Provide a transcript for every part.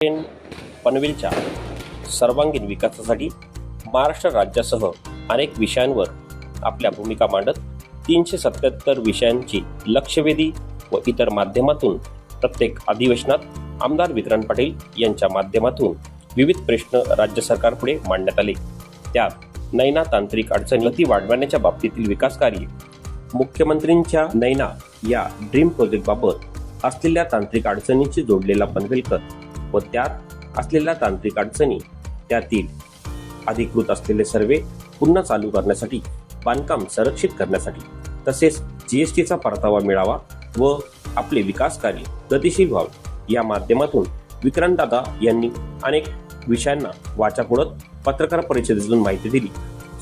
पनवेलच्या सर्वांगीण विकासासाठी महाराष्ट्र राज्यासह अनेक विषयांवर आपल्या भूमिका मांडत 377 विषयांची लक्षवेधी व इतर माध्यमातून प्रत्येक अधिवेशनात आमदार विक्रांत पाटील यांच्या माध्यमातून विविध प्रश्न राज्य सरकारपुढे मांडण्यात आले। त्यात नैना तांत्रिक अडचणी वाढवण्याच्या बाबतीतील विकास कार्य, मुख्यमंत्र्यांच्या नैना या ड्रीम प्रोजेक्टबाबत असलेल्या तांत्रिक अडचणींशी जोडलेला पनवेलकर व त्यात असलेल्या तांत्रिक अडचणी, त्यातील अधिकृत असलेले सर्वे पुन्हा चालू करण्यासाठी, बांधकाम संरक्षित करण्यासाठी, तसेच जीएसटीचा परतावा मिळावा व आपले विकास कार्य गतिशील व्हावे या माध्यमातून विक्रांतदादा यांनी अनेक विषयांना वाचा फोडत पत्रकार परिषदेतून माहिती दिली।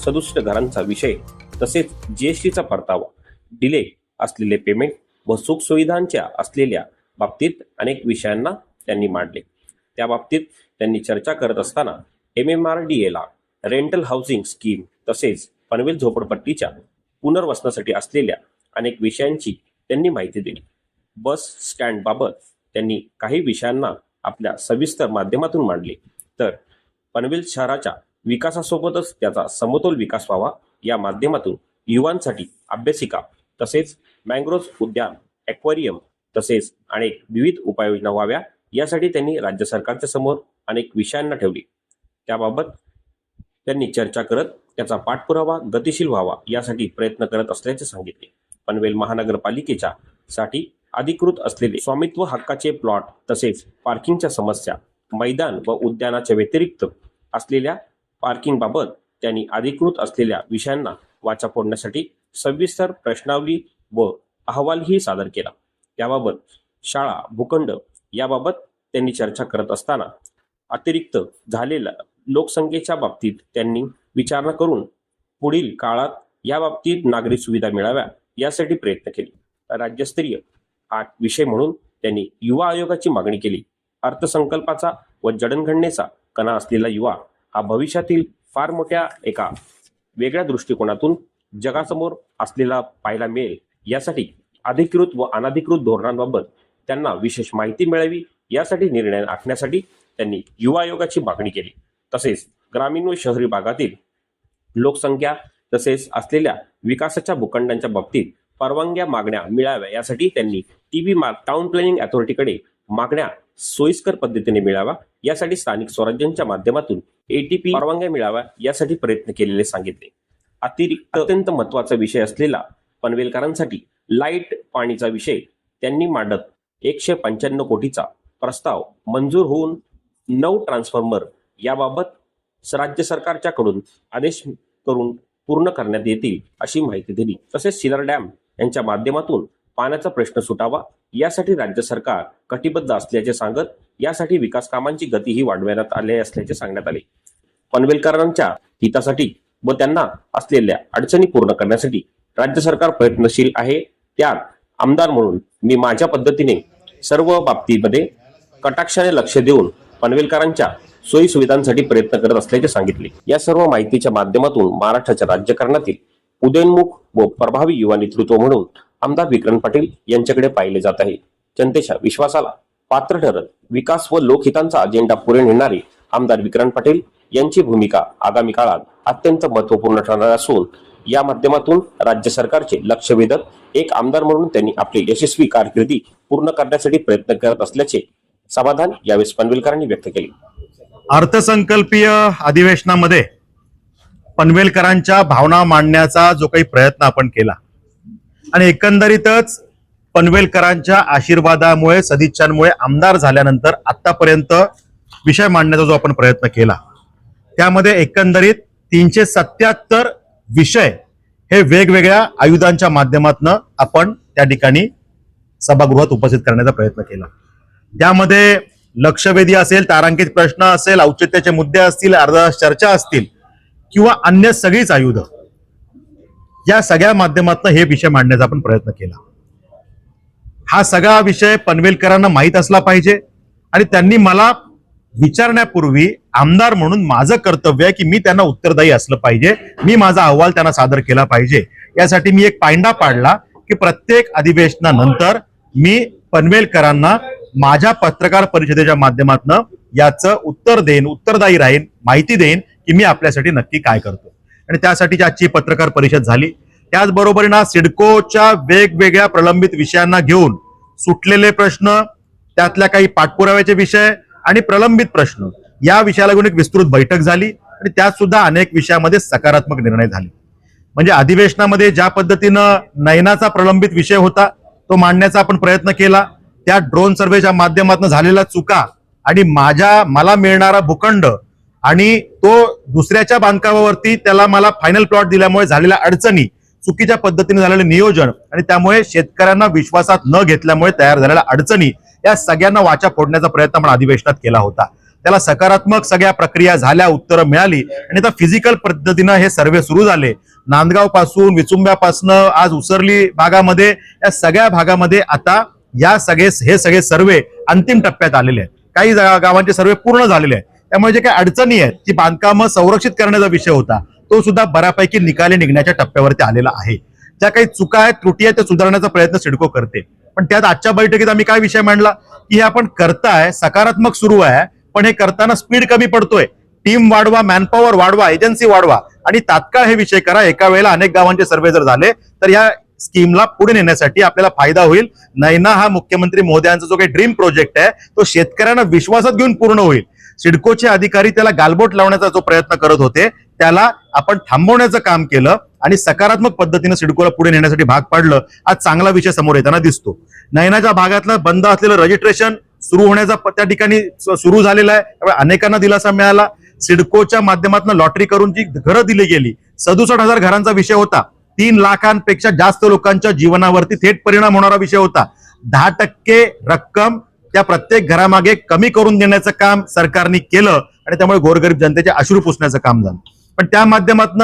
67 घरांचा विषय तसेच जीएसटीचा परतावा, डिले असलेले पेमेंट व सुखसुविधांच्या असलेल्या बाबतीत अनेक विषयांना त्यांनी मांडले। त्या बाबतीत त्यांनी चर्चा करत असताना MMRDA रेंटल हाऊसिंग स्कीम तसेच पनवेल झोपडपट्टीच्या पुनर्वसनासाठी असलेल्या अनेक विषयांची त्यांनी माहिती दिली। बस स्टँड बाबत त्यांनी काही विषयांना आपल्या सविस्तर माध्यमातून मांडले, तर पनवेल शहराच्या विकासासोबतच त्याचा समतोल विकास व्हावा या माध्यमातून युवांसाठी अभ्यासिका तसेच मँग्रोव्ह उद्यान, ॲक्वेरियम तसेच अनेक विविध उपाययोजना व्हाव्या यासाठी त्यांनी राज्य सरकारच्या समोर अनेक विषयांना ठेवली। त्याबाबत त्यांनी चर्चा करत त्याचा पाठपुरावा गतिशील व्हावा यासाठी प्रयत्न करत असल्याचे सांगितले। पनवेल महानगरपालिकेच्या साठी अधिकृत असलेले स्वामित्व हक्काचे प्लॉट तसेच पार्किंगच्या समस्या, मैदान व उद्यानाच्या व्यतिरिक्त असलेल्या पार्किंग बाबत त्यांनी अधिकृत असलेल्या विषयांना वाचा फोडण्यासाठी सविस्तर प्रश्नावली व अहवालही सादर केला। त्याबाबत शाळा, भूखंड याबाबत त्यांनी चर्चा करत असताना अतिरिक्त झालेल्या लोकसंख्येच्या बाबतीत त्यांनी विचारणा करून पुढील काळात या बाबतीत नागरी सुविधा मिळाव्या यासाठी प्रयत्न केले। राज्यस्तरीय हा विषय म्हणून त्यांनी युवा आयोगाची मागणी केली। अर्थसंकल्पाचा व जडणघडणीचा कणा असलेला युवा हा भविष्यातील फार मोठ्या एका वेगळ्या दृष्टिकोनातून जगासमोर असलेला पाहायला मिळेल यासाठी अधिकृत व अनधिकृत धोरणांबाबत त्यांना विशेष माहिती मिळावी यासाठी निर्णय आखण्यासाठी त्यांनी युवा आयोगाची मागणी केली। तसेच ग्रामीण व शहरी भागातील लोकसंख्या तसेच असलेल्या विकासाच्या भूखंडांच्या बाबतीत परवानग्या मागण्या मिळाव्या यासाठी त्यांनी टीबी टाउन प्लॅनिंग अथॉरिटीकडे मागण्या सोयीस्कर पद्धतीने मिळाव्या यासाठी स्थानिक स्वराज्यांच्या माध्यमातून ATP परवानग्या मिळाव्या यासाठी प्रयत्न केलेले सांगितले। अत्यंत महत्त्वाचा विषय असलेला पनवेलकरांसाठी लाईट पाणीचा विषय त्यांनी मांडत 195 कोटीचा प्रस्ताव मंजूर होऊन 9 ट्रान्सफॉर्मर याबाबत राज्य सरकारच्याकडून आदेश करून पूर्ण करण्यात येतील अशी माहिती दिली। तसेच सिलर डॅम यांच्या माध्यमातून पाण्याचा प्रश्न सुटावा यासाठी राज्य सरकार कटिबद्ध असल्याचे सांगत यासाठी विकास कामांची गतीही वाढवण्यात आली असल्याचे सांगण्यात आले। पनवेलकरांच्या हितासाठी व त्यांना असलेल्या अडचणी पूर्ण करण्यासाठी राज्य सरकार प्रयत्नशील आहे। त्यात आमदार म्हणून मी माझ्या पद्धतीने सर्व बाबतीमध्ये कटाक्षाने लक्ष देऊन पनवेलकरांच्या सोयी सुविधांसाठी प्रयत्न करत असल्याचे सांगितले। या सर्व माहितीच्या माध्यमातून महाराष्ट्राच्या राजकारणातील उदयोन्मुख व प्रभावी युवा नेतृत्व म्हणून आमदार विक्रांत पाटील यांच्याकडे पाहिले जात आहे। जनतेच्या विश्वासाला पात्र ठरत विकास व लोकहितांचा अजेंडा पुढे नेणारे आमदार विक्रांत पाटील यांची भूमिका आगामी काळात अत्यंत महत्त्वपूर्ण ठरणार असून या माध्यमातून राज्य सरकारचे लक्ष वेधत एक आमदार म्हणून त्यांनी आपली यशस्वी कारकिर्दी पूर्ण करण्यासाठी प्रयत्न करत असल्याचे समाधान यावेळी पनवेलकरांनी व्यक्त केले। अर्थसंकल्पीय अधिवेशनामध्ये पनवेलकरांच्या भावना मांडण्याचा जो काही प्रयत्न आपण केला आणि एकंदरीतच पनवेलकरांच्या आशीर्वादामुळे सदिच्छांमुळे आमदार झाल्यानंतर आतापर्यंत विषय मांडण्याचा जो आपण प्रयत्न केला त्यामध्ये एकंदरीत 377 विषय हे वेगवेगळ्या आयुधांच्या माध्यमातून आपण त्या ठिकाणी सभागृहात उपस्थित करण्याचा प्रयत्न केला। त्यामध्ये लक्षवेधी असेल, तारांकित प्रश्न असेल, औचित्याचे मुद्दे असतील, अर्धा चर्चा असतील किंवा अन्य सगळीच आयुध या सगळ्या माध्यमातून हे विषय मांडण्याचा आपण प्रयत्न केला। हा सगळा विषय पनवेलकरांना माहीत असला पाहिजे आणि त्यांनी मला विचारण्यापूर्वी आमदार म्हणून माझं कर्तव्य आहे की मी त्यांना उत्तरदायी असलं पाहिजे, मी माझा अहवाल त्यांना सादर केला पाहिजे। यासाठी मी एक पायंडा पाडला की प्रत्येक अधिवेशनानंतर मी पनवेलकरांना माझ्या पत्रकार परिषदेच्या माध्यमातून याचं उत्तरदायी राहीन, माहिती देईन की मी आपल्यासाठी नक्की काय करतो. आणि त्यासाठीची आजची पत्रकार परिषद झाली. त्याचबरोबरीनं सिडकोच्या वेगवेगळ्या प्रलंबित विषयांना घेऊन सुटलेले प्रश्न, त्यातल्या काही पाठपुराव्याचे विषय आणि प्रलंबित प्रश्न या विषयाला घेऊन एक विस्तृत बैठक झाली आणि त्यात सुद्धा अनेक विषयामध्ये सकारात्मक निर्णय झाले. म्हणजे अधिवेशनामध्ये ज्या पद्धतीनं नयनाचा प्रलंबित विषय होता तो मांडण्याचा आपण प्रयत्न केला, त्या ड्रोन सर्वेच्या माध्यमातून झालेल्या चुका आणि मला मिळणारा भूखंड आणि तो दुसऱ्याच्या बांधकामावरती त्याला मला फायनल प्लॉट दिल्यामुळे झालेल्या अडचणी, चुकीच्या पद्धतीने झालेलं नियोजन आणि त्यामुळे शेतकऱ्यांना विश्वासात न घेतल्यामुळे तयार झालेल्या अडचणी, या सगळ्यांना वाचा फोडण्याचा प्रयत्न आपण अधिवेशनात केला होता. त्याला सकारात्मक सगळ्या प्रक्रिया झाल्या, उत्तरं मिळाली आणि आता फिजिकल पद्धतीनं हे सर्वे सुरू झाले. नांदगाव पासून, विचुंब्यापासून आज उसरली भागामध्ये, या सगळ्या भागामध्ये आता हे सगळे सर्वे अंतिम टप्प्यात आलेले आहेत. काही गावांचे सर्वे पूर्ण झालेले आहेत. त्यामुळे जे काही अडचणी आहेत, जी बांधकामं संरक्षित करण्याचा विषय होता, तो सुद्धा बऱ्यापैकी निकाली निघण्याच्या टप्प्यावरती आलेला आहे. ज्या काही चुका आहेत, त्रुटी आहेत, त्या सुधारण्याचा प्रयत्न सिडको करते. पण त्यात आजच्या बैठकीत आम्ही काय विषय मांडला की हे आपण करताय, सकारात्मक सुरू आहे, पण हे करताना स्पीड कमी पडतोय. टीम वाढवा, मॅनपॉवर वाढवा, एजन्सी वाढवा आणि तात्काळ हे विषय करा. एका वेळेला अनेक गावांचे सर्वे जर झाले तर या स्कीमला पुढे नेण्यासाठी आपल्याला फायदा होईल. नैना हा मुख्यमंत्री महोदयांचा जो काही ड्रीम प्रोजेक्ट आहे तो शेतकऱ्यांना विश्वासात घेऊन पूर्ण होईल. सिडकोचे अधिकारी त्याला गालबोट लावण्याचा जो प्रयत्न करत होते त्याला आपण थांबवण्याचं काम केलं आणि सकारात्मक पद्धतीने सिडकोला पुढे नेण्यासाठी भाग पाडलं. आज चांगला विषय समोर येताना दिसतो. नैनाच्या भागातलं बंद असलेलं रजिस्ट्रेशन सुरू होण्याचा त्या ठिकाणी सुरू झालेला आहे. त्यामुळे अनेकांना दिलासा मिळाला. सिडकोच्या माध्यमातून लॉटरी करून जी घरं दिली गेली, 67,000 घरांचा विषय होता. 3 लाखांपेक्षा जास्त लोकांच्या जीवनावरती थेट परिणाम होणारा विषय होता. 10% रक्कम त्या प्रत्येक घरामागे कमी करून देण्याचं काम सरकारने केलं आणि त्यामुळे गोरगरीब जनतेचे अश्रू पुसण्याचं काम झालं. पण त्या माध्यमातून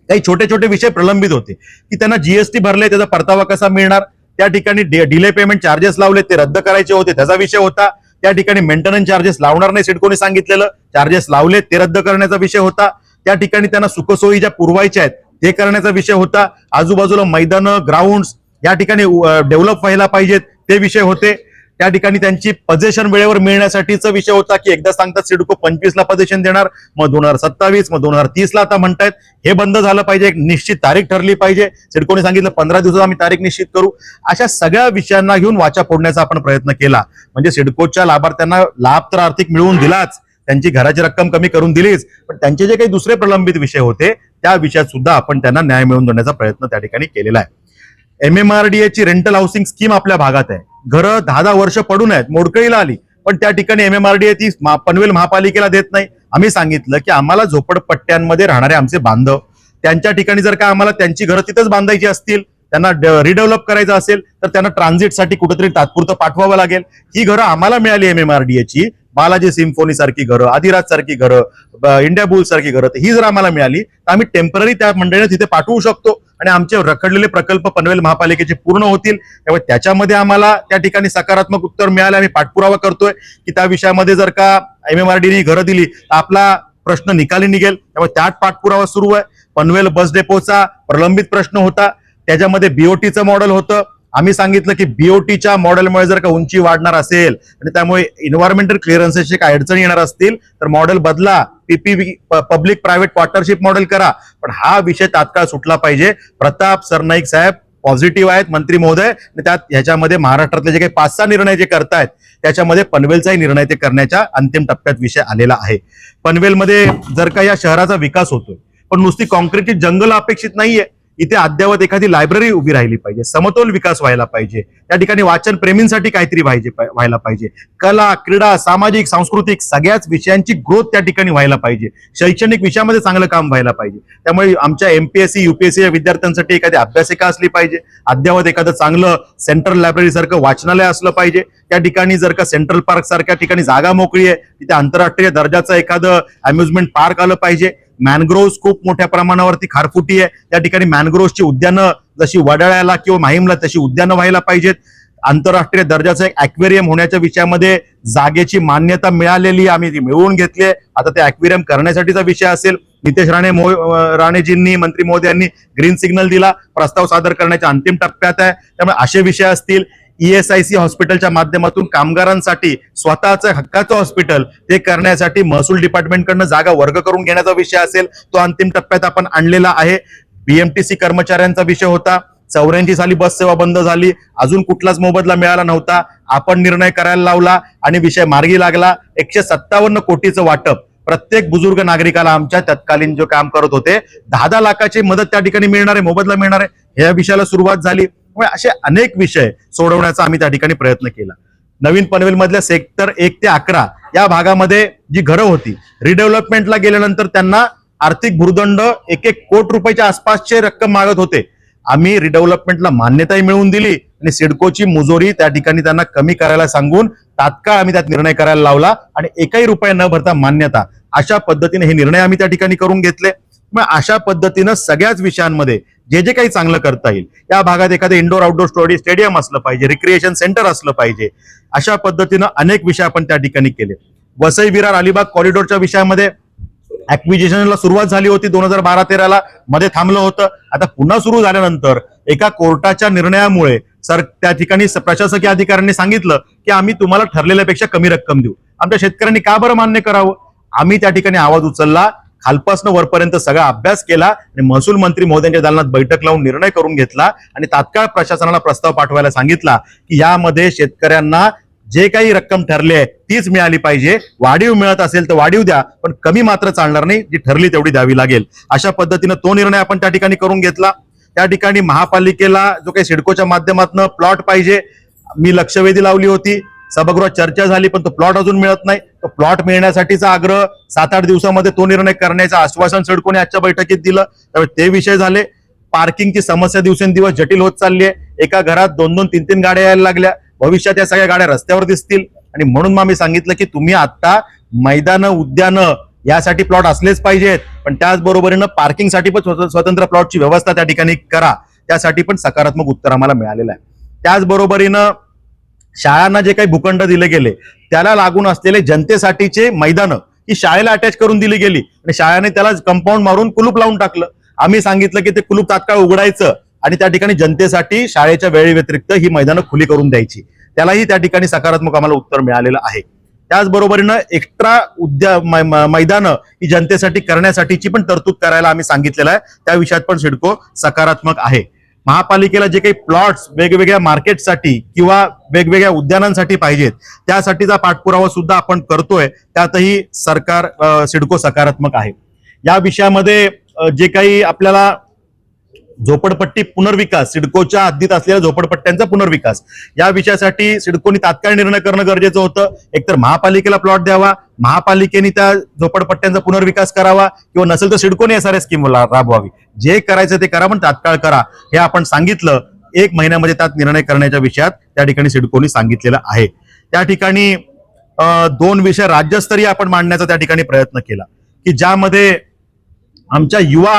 काही छोटे छोटे विषय प्रलंबित होते की त्यांना जीएसटी भरले, त्याचा परतावा कसा मिळणार, त्या ठिकाणी डिले पेमेंट चार्जेस लावले, ते रद्द करायचे होते, त्याचा विषय होता. त्या ठिकाणी मेंटेनन्स चार्जेस लावणार नाही सिडकोने सांगितलेलं, चार्जेस लावले, ते रद्द करण्याचा विषय होता. त्या ठिकाणी त्यांना सुखसोयी ज्या पुरवायच्या आहेत ते करण्याचा विषय होता. आजूबाजूला मैदानं, ग्राउंड्स या ठिकाणी डेव्हलप व्हायला पाहिजेत, ते विषय होते. त्या ठिकाणी त्यांची पोझिशन वेळेवर मिळण्यासाठीचा विषय होता की एकदा सांगतात सिडको 25ला पोझिशन देणार, मग 2027, मग 2030ला आता म्हणतायत. हे बंद झालं पाहिजे, एक निश्चित तारीख ठरली पाहिजे. सिडकोने सांगितलं 15 दिवसात आम्ही तारीख निश्चित करू. अशा सगळ्या विषयांना घेऊन वाचा फोडण्याचा आपण प्रयत्न केला. म्हणजे सिडकोच्या लाभार्थ्यांना लाभ तर आर्थिक मिळवून दिलाच, त्यांची घराची रक्कम कमी करून दिलीच, पण त्यांचे जे काही दुसरे प्रलंबित विषय होते त्या विषयात सुद्धा आपण त्यांना न्याय मिळवून देण्याचा प्रयत्न त्या ठिकाणी केलेला आहे. MMRDA ची रेंटल हाऊसिंग स्कीम आपल्या भागात आहे. घरं 10-10 वर्ष पडून आहेत, मोडकळीला आली, पण त्या ठिकाणी MMRDA ती पनवेल महापालिकेला देत नाही. आम्ही सांगितलं की आम्हाला झोपडपट्ट्यांमध्ये राहणारे आमचे बांधव, त्यांच्या ठिकाणी जर का आम्हाला त्यांची घरं तिथंच बांधायची असतील, त्यांना रिडेव्हलप करायचं असेल तर त्यांना ट्रान्झिटसाठी कुठेतरी तात्पुरतं पाठवावं लागेल. ही घरं आम्हाला मिळाली MMRDA ची, बालाजी सिम्फोनी सारखी घरं, आदिराज सारखी घरं, इंडिया बुल सारखी घरं, ही जर आम्हाला मिळाली तर आम्ही टेम्पररी त्या मंडळीने तिथे पाठवू शकतो आणि आमचे रखडलेले प्रकल्प पनवेल महापालिकेचे पूर्ण होतील. त्यामुळे त्याच्यामध्ये आम्हाला त्या ठिकाणी सकारात्मक उत्तर मिळाले. आम्ही पाठपुरावा करतोय की त्या विषयामध्ये जर का MMRDA घरं दिली तर आपला प्रश्न निकाली निघेल. त्यामुळे त्यात पाठपुरावा सुरू आहे. पनवेल बस डेपोचा प्रलंबित प्रश्न होता, त्याच्यामध्ये BOTचं मॉडेल होतं. आम्ही सांगितलं की BOTच्या मॉडेलमुळे जर का उंची वाढणार असेल आणि त्यामुळे एन्व्हायरमेंटल क्लिअरन्सेसचे काय अडचणी येणार असतील तर मॉडेल बदला, PPP public private partnership model करा. पण हा विषय तात्काळ सुटला पाहिजे. प्रताप सरनाईक साहेब पॉझिटिव्ह आहेत, मंत्री महोदय, आणि त्यात ह्याच्यामध्ये महाराष्ट्रातले जे काही 5-6 निर्णय जे करतायत त्याच्यामध्ये पनवेलचाही निर्णय ते करण्याच्या अंतिम टप्प्यात विषय आलेला आहे. पनवेलमध्ये जर का या शहराचा विकास होतोय, पण नुसती कॉन्क्रीटची जंगल अपेक्षित नाहीये. इथे अद्यावत एखादी लायब्ररी उभी राहिली पाहिजे, समतोल विकास व्हायला पाहिजे, त्या ठिकाणी वाचन प्रेमींसाठी काहीतरी व्हायला पाहिजे, कला, क्रीडा, सामाजिक, सांस्कृतिक सगळ्याच विषयांची ग्रोथ त्या ठिकाणी व्हायला पाहिजे, शैक्षणिक विषयामध्ये चांगलं काम व्हायला पाहिजे. त्यामुळे आमच्या MPSC UPSC या विद्यार्थ्यांसाठी एखादी अभ्यासिका असली पाहिजे, अद्यावत एखादं चांगलं सेंट्रल लायब्ररी सारखं वाचनालय असलं पाहिजे. त्या ठिकाणी जर का सेंट्रल पार्क सारख्या ठिकाणी जागा मोकळी आहे तिथे आंतरराष्ट्रीय दर्जाचं एखादं अम्युजमेंट पार्क आलं पाहिजे. मॅनग्रोव्ह खूप मोठ्या प्रमाणावरती खारफुटी आहे, त्या ठिकाणी मॅनग्रोव्हची उद्यानं जशी वडाळ्याला किंवा माहीमला तशी उद्यानं व्हायला पाहिजेत. आंतरराष्ट्रीय दर्जाचं एक ॲक्वेरियम होण्याच्या विषयामध्ये जागेची मान्यता मिळालेली, आम्ही ती मिळवून घेतली. आता ते ॲक्वेरियम करण्यासाठीचा विषय असेल. नितेश राणेजींनी, मंत्री महोदयांनी ग्रीन सिग्नल दिला, प्रस्ताव सादर करण्याच्या अंतिम टप्प्यात आहे. त्यामुळे असे विषय असतील. ESIC हॉस्पिटलच्या माध्यमातून कामगारांसाठी स्वतःचं हक्काचं हॉस्पिटल ते करण्यासाठी महसूल डिपार्टमेंटकडनं जागा वर्ग करून घेण्याचा विषय असेल, तो अंतिम टप्प्यात आपण आणलेला आहे. BMTC कर्मचाऱ्यांचा विषय होता. 84 साली बस सेवा बंद झाली, अजून कुठलाच मोबदला मिळाला नव्हता. आपण निर्णय करायला लावला आणि विषय मार्गी लागला. 157 कोटीचं वाटप प्रत्येक बुजुर्ग नागरिकाला आमच्या तत्कालीन जो काम करत होते 10-10 लाखाची मदत त्या ठिकाणी मिळणार आहे, मोबदला मिळणार आहे, या विषयाला सुरुवात झाली. असे अनेक विषय सोडवण्याचा आम्ही त्या ठिकाणी प्रयत्न केला. नवीन पनवेल मधल्या सेक्टर 1 ते 11 या भागामध्ये जी घरं होती, रिडेव्हलपमेंटला गेल्यानंतर त्यांना आर्थिक भूर्दंड 1-1 कोटी रुपयाच्या आसपासचे रक्कम मागत होते. आम्ही रिडेव्हलपमेंटला मान्यताही मिळवून दिली आणि सिडकोची मुजोरी त्या ठिकाणी त्यांना कमी करायला सांगून तात्काळ आम्ही त्यात निर्णय करायला लावला आणि 1ही रुपया न भरता मान्यता, अशा पद्धतीने हे निर्णय आम्ही त्या ठिकाणी करून घेतले. मग अशा पद्धतीनं सगळ्याच विषयांमध्ये जे जे काही चांगलं करता येईल, या भागात एखादं इंडोर आउटडोर स्टेडियम असलं पाहिजे, रिक्रिएशन सेंटर असलं पाहिजे, अशा पद्धतीनं अनेक विषय आपण त्या ठिकाणी केले. वसई विरार अलिबाग कॉरिडॉरच्या विषयामध्ये ऍक्विजिशनला सुरुवात झाली होती 2012-13ला, मध्ये थांबलं होतं. आता पुन्हा सुरू झाल्यानंतर एका कोर्टाच्या निर्णयामुळे त्या ठिकाणी प्रशासकीय अधिकाऱ्यांनी सांगितलं की आम्ही तुम्हाला ठरलेल्यापेक्षा कमी रक्कम देऊ. आमच्या शेतकऱ्यांनी का बरं मान्य करावं? आम्ही त्या ठिकाणी आवाज उचलला, खालपासून वरपर्यंत सगळा अभ्यास केला आणि महसूल मंत्री महोदयांच्या दालनात बैठक लावून निर्णय करून घेतला आणि तात्काळ प्रशासनाला प्रस्ताव पाठवायला सांगितला की यामध्ये शेतकऱ्यांना जे काही रक्कम ठरली आहे तीच मिळाली पाहिजे. वाढीव मिळत असेल तर वाढीव द्या, पण कमी मात्र चालणार नाही, जी ठरली तेवढी द्यावी लागेल. अशा पद्धतीनं तो निर्णय आपण त्या ठिकाणी करून घेतला. त्या ठिकाणी महापालिकेला जो काही सिडकोच्या माध्यमातून प्लॉट पाहिजे, मी लक्षवेधी लावली होती, सभागृहात चर्चा झाली, पण तो प्लॉट अजून मिळत नाही. तो प्लॉट मिळण्यासाठीचा आग्रह 7-8 दिवसामध्ये तो निर्णय करण्याचं आश्वासन सिडकोने आजच्या बैठकीत दिलं. त्यामुळे ते विषय झाले. पार्किंगची समस्या दिवसेंदिवस जटिल होत चालली आहे. एका घरात 2-2, 3-3 गाड्या यायला लागल्या. भविष्यात या सगळ्या गाड्या रस्त्यावर दिसतील आणि म्हणून मग मी सांगितलं की तुम्ही आता मैदानं, उद्यानं यासाठी प्लॉट असलेच पाहिजेत, पण त्याचबरोबरीनं पार्किंगसाठी पण स्वतंत्र प्लॉटची व्यवस्था त्या ठिकाणी करा. त्यासाठी पण सकारात्मक उत्तर आम्हाला मिळालेलं आहे. त्याचबरोबरीनं शाळांना जे काही भूखंड दिले गेले त्याला लागून असलेले जनतेसाठीचे मैदानं ही शाळेला अटॅच करून दिली गेली आणि शाळेने त्याला कंपाऊंड मारून कुलूप लावून टाकलं. आम्ही सांगितलं की ते कुलूप तात्काळ उघडायचं आणि त्या ठिकाणी जनतेसाठी शाळेच्या वेळे व्यतिरिक्त ही मैदानं खुली करून द्यायची. त्यालाही त्या ठिकाणी सकारात्मक आम्हाला उत्तर मिळालेलं आहे. त्याचबरोबरीनं एक्स्ट्रा मैदानं ही जनतेसाठी करण्यासाठीची पण तरतूद करायला आम्ही सांगितलेलं आहे. त्या विषयात पण सिडको सकारात्मक आहे. महापालिकेला जे काही प्लॉट्स वेगवेगळ्या मार्केटसाठी किंवा वेगवेगळ्या उद्यानांसाठी पाहिजेत त्यासाठीचा पाठपुरावा सुद्धा आपण करतोय. त्यातही सरकार सिडको सकारात्मक आहे. या विषयामध्ये जे काही आपल्याला झोपडपट्टी पुनर्विकास, सिडकोच्या हद्दीत असलेल्या झोपडपट्ट्यांचा पुनर्विकास, या विषयासाठी सिडकोनी तात्काळ निर्णय करणं गरजेचं होतं. एकतर महापालिकेला प्लॉट द्यावा, महापालिकेने त्या झोपडपट्ट्यांचा पुनर्विकास करावा, किंवा नसेल तर सिडकोने SRS स्कीम राबवावी. जे करायचं ते करा, पण तात्काळ करा हे आपण सांगितलं. 1 महिन्यामध्ये त्यात निर्णय करण्याच्या विषयात त्या ठिकाणी सिडकोनी सांगितलेलं आहे. त्या ठिकाणी 2 विषय राज्यस्तरीय आपण मांडण्याचा त्या ठिकाणी प्रयत्न केला की ज्यामध्ये आमच्या युवा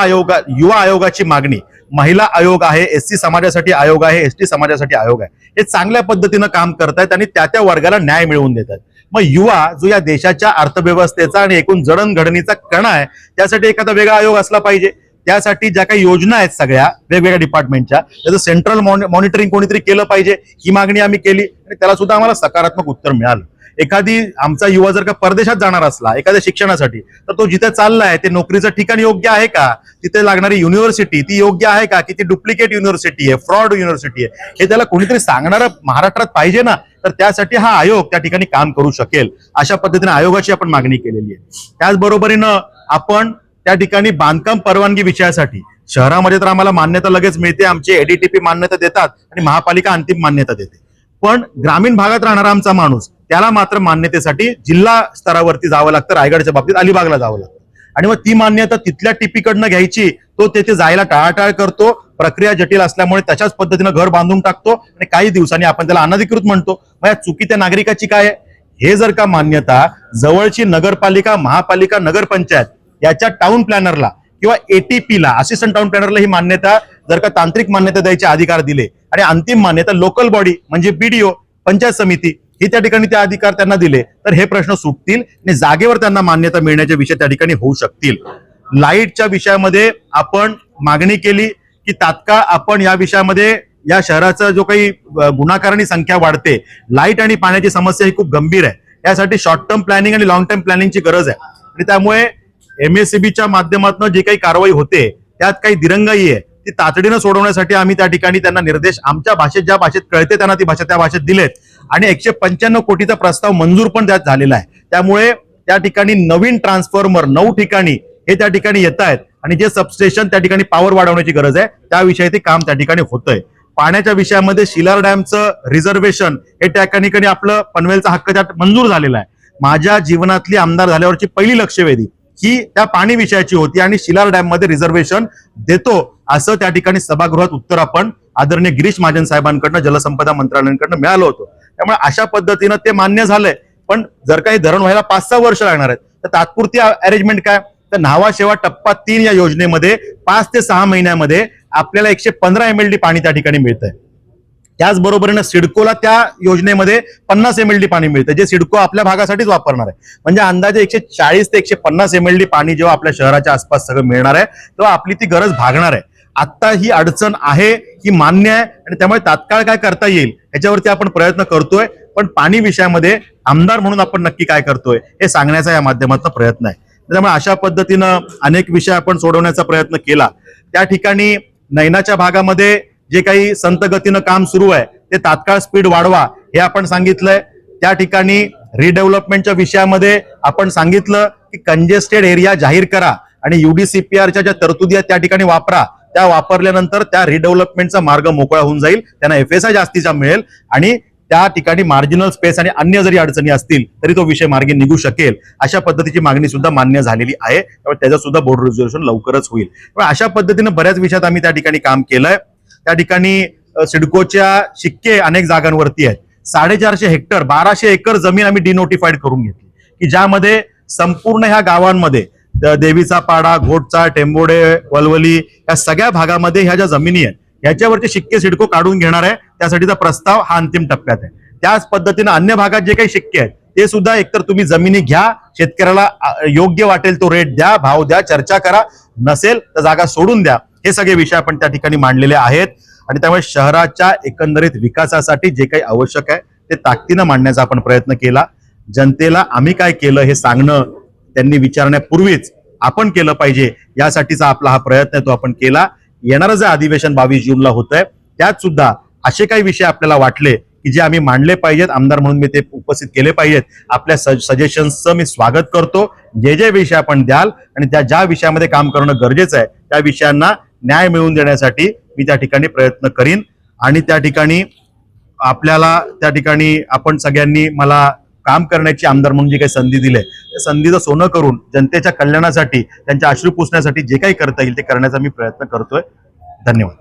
आयोगाची मागणी, महिला आयोग आहे, SC समाजासाठी आयोग आहे, ST समाजासाठी आयोग आहे, हे चांगल्या पद्धतीनं काम करतायत आणि त्या वर्गाला न्याय मिळवून देतात. मग युवा जो या देशाच्या अर्थव्यवस्थेचा आणि एकूण जडणघडणीचा कणा आहे, त्यासाठी एखादा वेगळा आयोग असला पाहिजे. त्यासाठी ज्या काही योजना आहेत सगळ्या वेगवेगळ्या डिपार्टमेंटच्या, त्याचं सेंट्रल मॉनिटरिंग कोणीतरी केलं पाहिजे, ही मागणी आम्ही केली आणि त्याला सुद्धा आम्हाला सकारात्मक उत्तर मिळालं. एखादी आमचा युवा जर का परदेशात जाणार असला एखाद्या शिक्षणासाठी, तर तो जिथे चाललाय ते नोकरीचं ठिकाण योग्य आहे का, तिथे लागणारी युनिव्हर्सिटी ती योग्य आहे का, की ती डुप्लिकेट युनिव्हर्सिटी आहे, फ्रॉड युनिव्हर्सिटी आहे, हे त्याला कोणीतरी सांगणारं महाराष्ट्रात पाहिजे ना. तर त्यासाठी हा आयोग त्या ठिकाणी काम करू शकेल, अशा पद्धतीने आयोगाची आपण मागणी केलेली आहे. त्याचबरोबरीनं आपण त्या ठिकाणी बांधकाम परवानगी विषयासाठी शहरामध्ये तर आम्हाला मान्यता लगेच मिळते, आमचे ADTP मान्यता देतात आणि महापालिका अंतिम मान्यता देते. पण ग्रामीण भागात राहणारा आमचा माणूस, त्याला मात्र मान्यतेसाठी जिल्हा स्तरावरती जावं लागतं. रायगडच्या बाबतीत अलिबागला जावं लागतं आणि मग ती मान्यता तिथल्या टीपीकडनं घ्यायची. तो तेथे जायला टाळाटाळ करतो, प्रक्रिया जटिल असल्यामुळे तशाच पद्धतीनं घर बांधून टाकतो आणि काही दिवसांनी आपण त्याला अनधिकृत म्हणतो. मग या चुकी त्या नागरिकाची काय आहे? हे जर का मान्यता जवळची नगरपालिका, महापालिका, नगरपंचायत याच्या टाउन प्लॅनरला किंवा ATPला, असिस्टंट टाउन प्लॅनरला ही मान्यता जर का तांत्रिक मान्यता द्यायचे अधिकार दिले आणि अंतिम मान्यता लोकल बॉडी म्हणजे BDO, पंचायत समिती ही त्या ठिकाणी ते अधिकार त्यांना दिले, तर हे प्रश्न सुटतील आणि जागेवर त्यांना मान्यता मिळण्याचे विषय त्या ठिकाणी होऊ शकतील. लाईटच्या विषयामध्ये आपण मागणी केली की तात्काळ आपण या विषयामध्ये या शहराचा जो काही गुणाकारांनी संख्या वाढते, लाईट आणि पाण्याची समस्या ही खूप गंभीर आहे. यासाठी शॉर्ट टर्म प्लॅनिंग आणि लॉंग टर्म प्लॅनिंगची गरज आहे. आणि त्यामुळे MSEBच्या माध्यमातून जी काही कारवाई होते त्यात काही दिरंगाई आहे ती तातडीनं सोडवण्यासाठी आम्ही त्या ठिकाणी त्यांना निर्देश आमच्या भाषेत, ज्या भाषेत कळते त्यांना ती भाषा, त्या भाषेत दिलेत. आणि 195 कोटीचा प्रस्ताव मंजूर पण त्यात झालेला आहे. त्यामुळे त्या ठिकाणी नवीन ट्रान्सफॉर्मर 9 ठिकाणी हे त्या ठिकाणी येत आहेत आणि जे सबस्टेशन त्या ठिकाणी पॉवर वाढवण्याची गरज आहे त्याविषयी ते काम त्या ठिकाणी होतंय. पाण्याच्या विषयामध्ये शिलार डॅमचं रिझर्वेशन हे त्या ठिकाणी आपलं पनवेलचा हक्क त्यात मंजूर झालेला आहे. माझ्या जीवनातली आमदार झाल्यावरची पहिली लक्षवेधी ही त्या पाणी विषयाची होती आणि शिलार डॅम मध्ये रिझर्वेशन देतो असं त्या ठिकाणी सभागृहात उत्तर आपण आदरणीय गिरीश महाजन साहेबांकडनं, जलसंपदा मंत्रालयाकडनं मिळालं होतं. त्यामुळे अशा पद्धतीनं ते मान्य झालंय. पण जर काही धरण व्हायला 5-6 वर्ष लागणार आहेत तर तात्पुरती अरेंजमेंट काय, तर न्हावा शेवा टप्पा 3 या योजनेमध्ये 5 ते 6 महिन्यामध्ये आपल्याला 115 MLD पाणी त्या ठिकाणी मिळतंय. त्याचबरोबरीनं सिडकोला त्या योजनेमध्ये 50 MLD पाणी मिळतं, जे सिडको आपल्या भागासाठीच वापरणार आहे. म्हणजे अंदाजे 140 ते 150 MLD पाणी जेव्हा आपल्या शहराच्या आसपास सगळं मिळणार आहे तेव्हा आपली ती गरज भागणार आहे. आता ही अडचण आहे ही मान्य आहे आणि त्यामुळे तात्काळ काय करता येईल याच्यावरती आपण प्रयत्न करतोय. पण पाणी विषयामध्ये आमदार म्हणून आपण नक्की काय करतोय हे सांगण्याचा या माध्यमातून प्रयत्न आहे. त्यामुळे अशा पद्धतीनं अनेक विषय आपण सोडवण्याचा प्रयत्न केला. त्या ठिकाणी नैनाच्या भागामध्ये जे काही संत गतीनं काम सुरू आहे ते तात्काळ स्पीड वाढवा हे आपण सांगितलंय. त्या ठिकाणी रिडेव्हलपमेंटच्या विषयामध्ये आपण सांगितलं की कंजेस्टेड एरिया जाहीर करा आणि UDCPRच्या ज्या तरतुदी आहेत त्या ठिकाणी वापरा. त्या वापरल्यानंतर त्या रिडेव्हलपमेंटचा मार्ग मोकळा होऊन जाईल, त्यांना FSI जास्तीचा मिळेल आणि त्या ठिकाणी मार्जिनल स्पेस आणि अन्य जरी अडचणी असतील तरी तो विषय मार्गी निघू शकेल. अशा पद्धतीची मागणी सुद्धा मान्य झालेली आहे. त्यामुळे त्याचं सुद्धा बोर्ड रिझोल्युशन लवकरच होईल. अशा पद्धतीनं बऱ्याच विषयात आम्ही त्या ठिकाणी काम केलंय. त्या ठिकाणी सिडकोच्या शिक्के अनेक जागांवरती आहेत. 450 हेक्टर 1200 एकर जमीन आम्ही डिनोटिफाईड करून घेतली की ज्यामध्ये संपूर्ण ह्या गावांमध्ये देवीचा पाडा, घोटचा, टेंबोडे, वलवली या सगळ्या भागामध्ये ह्या ज्या जमिनी आहेत ह्याच्यावरचे शिक्के सिडको काढून घेणार आहे. त्यासाठीचा प्रस्ताव हा अंतिम टप्प्यात आहे. त्याच पद्धतीनं अन्य भागात जे काही शिक्के आहेत ते सुद्धा एकतर तुम्ही जमिनी घ्या, शेतकऱ्याला योग्य वाटेल तो रेट द्या, भाव द्या, चर्चा करा, नसेल तर जागा सोडून द्या. हे सगळे विषय आपण त्या ठिकाणी मांडलेले आहेत. आणि त्यामुळे शहराच्या एकंदरीत विकासासाठी जे काही आवश्यक आहे ते ताकदीनं मांडण्याचा आपण प्रयत्न केला. जनतेला आम्ही काय केलं हे सांगणं त्यांनी विचारण्यापूर्वीच आपण केलं पाहिजे यासाठीचा आपला हा प्रयत्न आहे तो आपण केला. येणारं जे अधिवेशन 22 जूनला होत आहे त्यात सुद्धा असे काही विषय आपल्याला वाटले की जे आम्ही मांडले पाहिजेत, आमदार म्हणून मी ते उपस्थित केले पाहिजेत. आपल्या सजेशन्सचं मी स्वागत करतो. जे जे विषय आपण द्याल आणि त्या ज्या विषयामध्ये काम करणं गरजेचं आहे त्या विषयांना न्याय मिळवून देण्यासाठी मी त्या ठिकाणी प्रयत्न करीन. आणि त्या ठिकाणी आपल्याला त्या ठिकाणी आपण सगळ्यांनी मला काम करण्याची आमदार म्हणून जी काही संधी दिली आहे त्या संधीचं सोनं करून जनतेच्या कल्याणासाठी, त्यांच्या अश्रू पुसण्यासाठी जे काही करता येईल ते करण्याचा मी प्रयत्न करतोय. धन्यवाद.